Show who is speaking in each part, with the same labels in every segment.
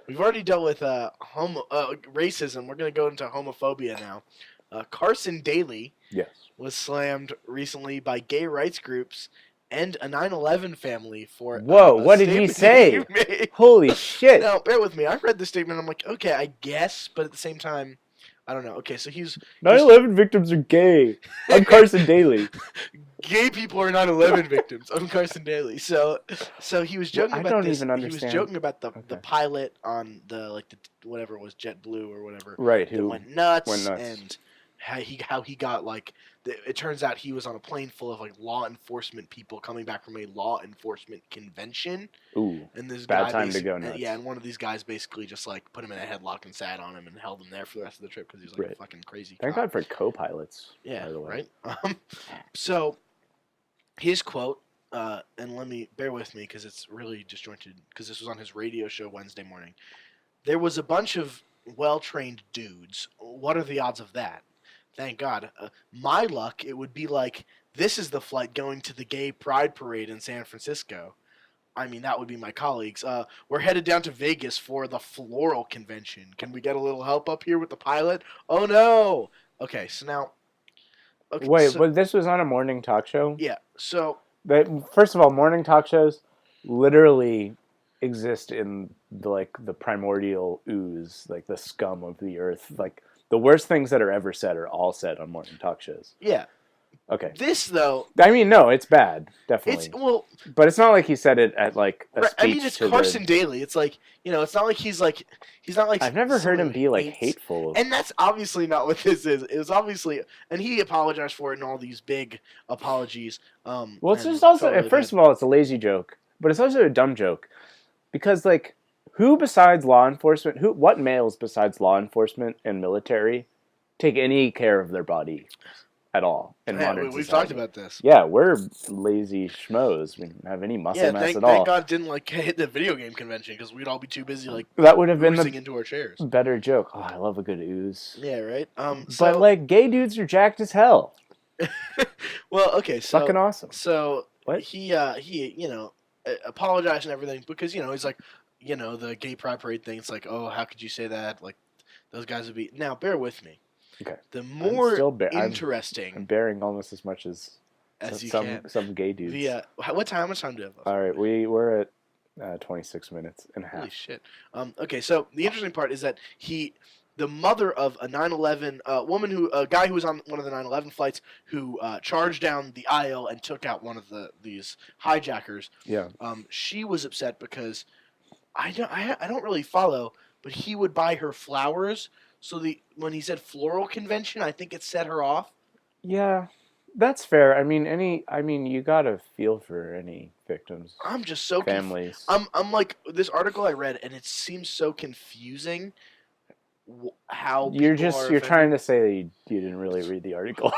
Speaker 1: We've already dealt with racism. We're going to go into homophobia now. Carson Daly
Speaker 2: Yes.
Speaker 1: was slammed recently by gay rights groups and a 9/11 family for
Speaker 2: Whoa,
Speaker 1: a
Speaker 2: what did he
Speaker 1: statement that
Speaker 2: say?
Speaker 1: he made.
Speaker 2: Holy shit.
Speaker 1: Now, bear with me. I read the statement. I'm like, okay, I guess, but at the same time, I don't know. Okay, so he's
Speaker 2: 9/11 victims are gay. I'm Carson Daly.
Speaker 1: gay people are 9/11 victims. I'm Carson Daly. So he was joking
Speaker 2: I
Speaker 1: about
Speaker 2: don't
Speaker 1: this.
Speaker 2: even
Speaker 1: He
Speaker 2: understand.
Speaker 1: was joking about the
Speaker 2: Okay.
Speaker 1: pilot on the whatever it was, JetBlue or whatever.
Speaker 2: Right,
Speaker 1: That
Speaker 2: who
Speaker 1: went nuts,
Speaker 2: went nuts.
Speaker 1: and how he got it turns out he was on a plane full of law enforcement people coming back from a law enforcement convention.
Speaker 2: Ooh,
Speaker 1: And this
Speaker 2: bad
Speaker 1: guy
Speaker 2: time to go nuts.
Speaker 1: yeah, and one of these guys basically just put him in a headlock and sat on him and held him there for the rest of the trip because he was a fucking crazy.
Speaker 2: Thank
Speaker 1: cop.
Speaker 2: God for co-pilots.
Speaker 1: Yeah,
Speaker 2: by the way.
Speaker 1: right. So his quote, and let me bear with me because it's really disjointed because this was on his radio show Wednesday morning. There was a bunch of well-trained dudes. What are the odds of that? Thank God. My luck, it would be this is the flight going to the gay pride parade in San Francisco. I mean, that would be my colleagues. We're headed down to Vegas for the floral convention. Can we get a little help up here with the pilot? Oh, no. Okay, so now... Okay,
Speaker 2: Wait, but this was on a morning talk show?
Speaker 1: Yeah, so...
Speaker 2: First of all, morning talk shows literally exist in the primordial ooze, the scum of the earth. The worst things that are ever said are all said on morning talk shows.
Speaker 1: Yeah.
Speaker 2: Okay.
Speaker 1: This, though...
Speaker 2: I mean, no, it's bad, definitely. But it's not like he said it at, a speech.
Speaker 1: I mean, it's Carson Daly. It's it's not like he's not like...
Speaker 2: I've never heard him be, hateful.
Speaker 1: And that's obviously not what this is. It was obviously... And he apologized for it in all these big apologies.
Speaker 2: Well, it's just also... Really first of all, it's a lazy joke. But it's also a dumb joke. Because, who besides law enforcement... What males besides law enforcement and military take any care of their body at all in modern society?
Speaker 1: We've talked about this.
Speaker 2: Yeah, we're lazy schmoes. We don't have any muscle mass at all.
Speaker 1: Thank God it didn't hit the video game convention because we'd all be too busy
Speaker 2: that would have been
Speaker 1: into our chairs.
Speaker 2: Better joke. Oh, I love a good ooze.
Speaker 1: Yeah, right.
Speaker 2: But gay dudes are jacked as hell.
Speaker 1: Well, okay, so
Speaker 2: fucking awesome.
Speaker 1: So
Speaker 2: what
Speaker 1: he apologized and everything because he's the gay pride parade thing. It's oh, how could you say that? Those guys would be. Now, bear with me.
Speaker 2: Okay.
Speaker 1: The more interesting...
Speaker 2: I'm bearing almost as much as
Speaker 1: you
Speaker 2: some gay dudes.
Speaker 1: How much time do you have left?
Speaker 2: All right, we're at 26 minutes and a half.
Speaker 1: Holy shit. Okay, so the interesting part is that the mother of a 9/11 a guy who was on one of the 9/11 flights who charged down the aisle and took out one of these hijackers.
Speaker 2: Yeah.
Speaker 1: She was upset because I don't really follow, but he would buy her flowers. So when he said floral convention, I think it set her off.
Speaker 2: Yeah, that's fair. I mean, you gotta feel for any victims.
Speaker 1: I'm just so
Speaker 2: families.
Speaker 1: I'm this article I read, and it seems so confusing. How
Speaker 2: you're trying to say that you didn't really read the article.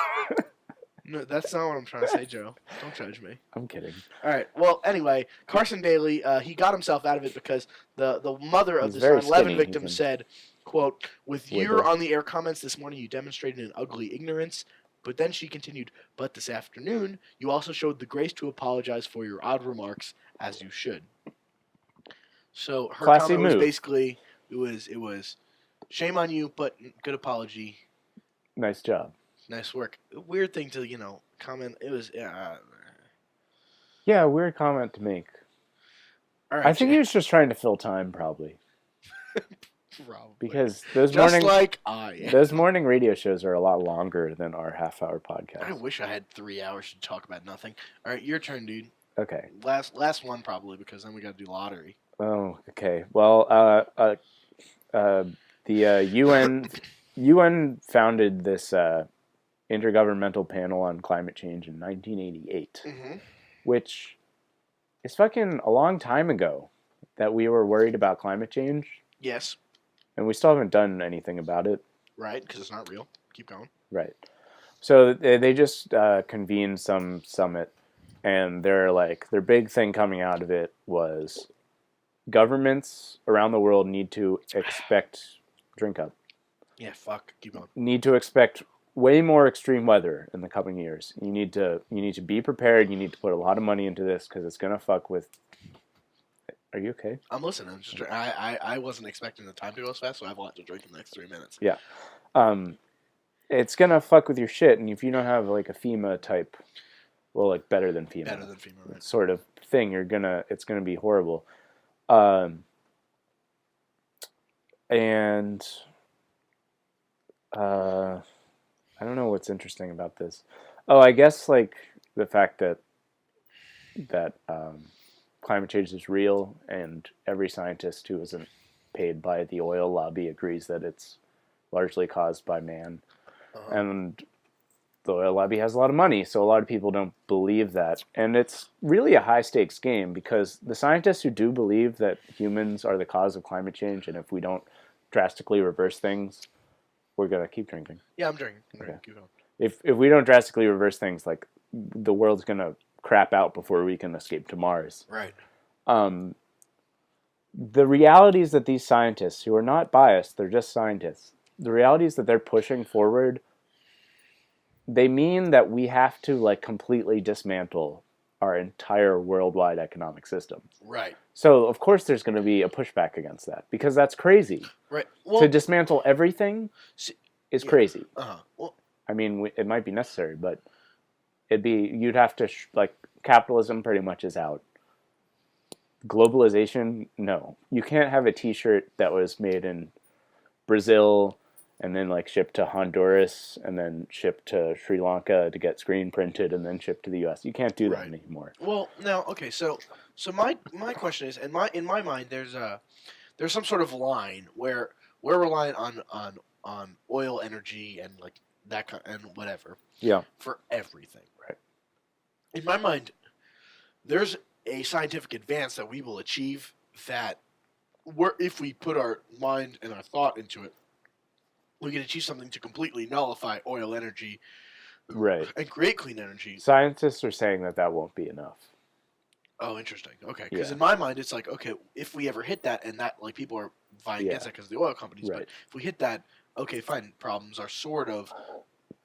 Speaker 1: No, that's not what I'm trying to say, Joe. Don't judge me.
Speaker 2: I'm kidding.
Speaker 1: All right. Well, anyway, Carson Daly, he got himself out of it because the mother of this 9/11 victim said, quote, "With your on-the-air comments this morning, you demonstrated an ugly ignorance." But then she continued, "But this afternoon, you also showed the grace to apologize for your odd remarks, as you should." So her comment was basically, it was, shame on you, but good apology.
Speaker 2: Nice job.
Speaker 1: Nice work. Weird thing to, comment. It was,
Speaker 2: yeah, weird comment to make.
Speaker 1: All right,
Speaker 2: I think he was just trying to fill time, probably.
Speaker 1: Probably.
Speaker 2: Because those morning radio shows are a lot longer than our half-hour podcast.
Speaker 1: I wish I had 3 hours to talk about nothing. All right, your turn, dude.
Speaker 2: Okay.
Speaker 1: Last one probably because then we got to do lottery.
Speaker 2: Oh, okay. Well, the UN founded this Intergovernmental Panel on Climate Change in 1988, which is fucking a long time ago that we were worried about climate change.
Speaker 1: Yes.
Speaker 2: And we still haven't done anything about it.
Speaker 1: Right, because it's not real. Keep going.
Speaker 2: Right. So they just convened some summit, and their big thing coming out of it was governments around the world need to drink up.
Speaker 1: Yeah, fuck. Keep going.
Speaker 2: Need to expect way more extreme weather in the coming years. You need to be prepared. You need to put a lot of money into this because it's gonna fuck with Are you okay?
Speaker 1: I'm listening. I'm just. I wasn't expecting the time to go as fast, so I have a lot to drink in the next 3 minutes.
Speaker 2: Yeah. It's gonna fuck with your shit, and if you don't have like a FEMA type, well, like better than FEMA
Speaker 1: Right.
Speaker 2: sort of thing, it's gonna be horrible. And I don't know what's interesting about this. Oh, I guess like the fact that climate change is real, and every scientist who isn't paid by the oil lobby agrees that it's largely caused by man. And the oil lobby has a lot of money, so a lot of people don't believe that. And it's really a high-stakes game, because the scientists who do believe that humans are the cause of climate change, and if we don't drastically reverse things, we're going to keep drinking.
Speaker 1: Yeah, I'm drinking.
Speaker 2: Okay.
Speaker 1: Keep going.
Speaker 2: If we don't drastically reverse things, like, the world's going to crap out before we can escape to Mars.
Speaker 1: Right.
Speaker 2: The realities that these scientists, who are not biased, they're just scientists, the realities that they're pushing forward, they mean that we have to like completely dismantle our entire worldwide economic system.
Speaker 1: Right.
Speaker 2: So of course there's going to be a pushback against that, because that's crazy.
Speaker 1: Right. Well,
Speaker 2: to dismantle everything is crazy.
Speaker 1: Well,
Speaker 2: I mean, it might be necessary, but you'd have to like capitalism pretty much is out. Globalization, no. You can't have a T-shirt that was made in Brazil and then like shipped to Honduras and then shipped to Sri Lanka to get screen printed and then shipped to the U.S. You can't do that anymore.
Speaker 1: Well, now, okay, so my question is, in my mind, there's some sort of line where we're reliant on oil, energy, and like that kind and whatever.
Speaker 2: Yeah.
Speaker 1: For everything.
Speaker 2: Right.
Speaker 1: In my mind, there's a scientific advance that we will achieve that if we put our mind and our thought into it, we can achieve something to completely nullify oil, energy,
Speaker 2: right,
Speaker 1: and create clean energy.
Speaker 2: Scientists are saying that won't be enough.
Speaker 1: Oh, interesting. Okay, because in my mind, it's like, okay, if we ever hit that, and that like people are vying against that because of the oil companies, but if we hit that, okay, fine, problems are sort of,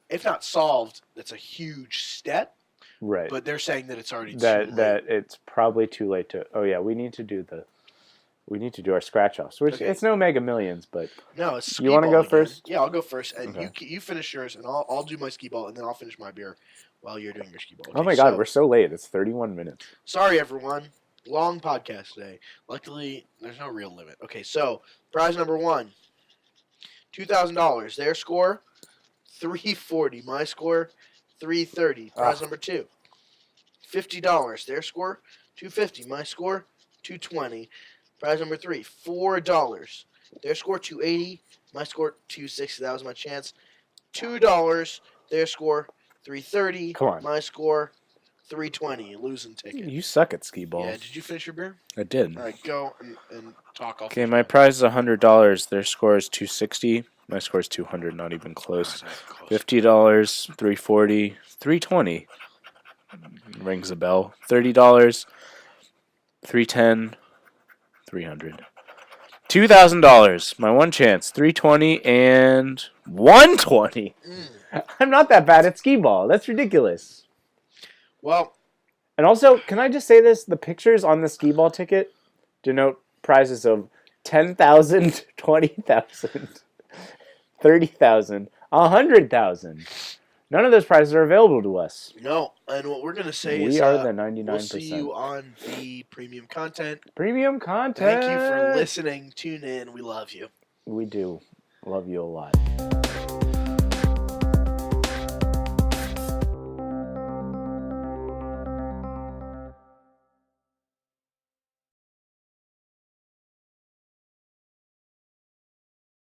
Speaker 1: if not solved, that's a huge step.
Speaker 2: Right.
Speaker 1: But they're saying that it's already too late.
Speaker 2: That it's probably too late to. Oh yeah, we need to do our scratch offs. Which it's no Mega Millions, but
Speaker 1: no, it's
Speaker 2: you want to go
Speaker 1: again.
Speaker 2: first?
Speaker 1: Yeah, I'll go first, and you finish yours, and I'll do my skee ball, and then I'll finish my beer while you're doing your skee ball. Okay,
Speaker 2: oh my God, we're so late. It's 31 minutes.
Speaker 1: Sorry, everyone. Long podcast today. Luckily, there's no real limit. Okay, so prize number one, $2,000. Their score, $340. My score, $330. Prize number two, $50. Their score, $250. My score, $220. Prize number three, $4. Their score, $280. My score, $260. That was my chance. $2. Their score, $330.
Speaker 2: Come on.
Speaker 1: My score, $320. Losing ticket.
Speaker 2: You suck at skee balls.
Speaker 1: Yeah, did you finish your beer?
Speaker 2: I did.
Speaker 1: All right, go and talk.
Speaker 2: Okay, my prize is $100. Their score is $260. My score is $200. Not even close. $50, $340, $320. Rings a bell. $30, $310, $300. $2,000. My one chance. $320 and $120. I'm not that bad at skee ball. That's ridiculous.
Speaker 1: Well,
Speaker 2: and also, can I just say this? The pictures on the skee ball ticket denote prizes of $10,000, $20,000, $30,000, $100,000. None of those prizes are available to us.
Speaker 1: No, and what we're gonna say is
Speaker 2: we are the 99%.
Speaker 1: We'll see you on the premium content.
Speaker 2: Premium content.
Speaker 1: Thank you for listening. Tune in. We love you.
Speaker 2: We do love you a lot.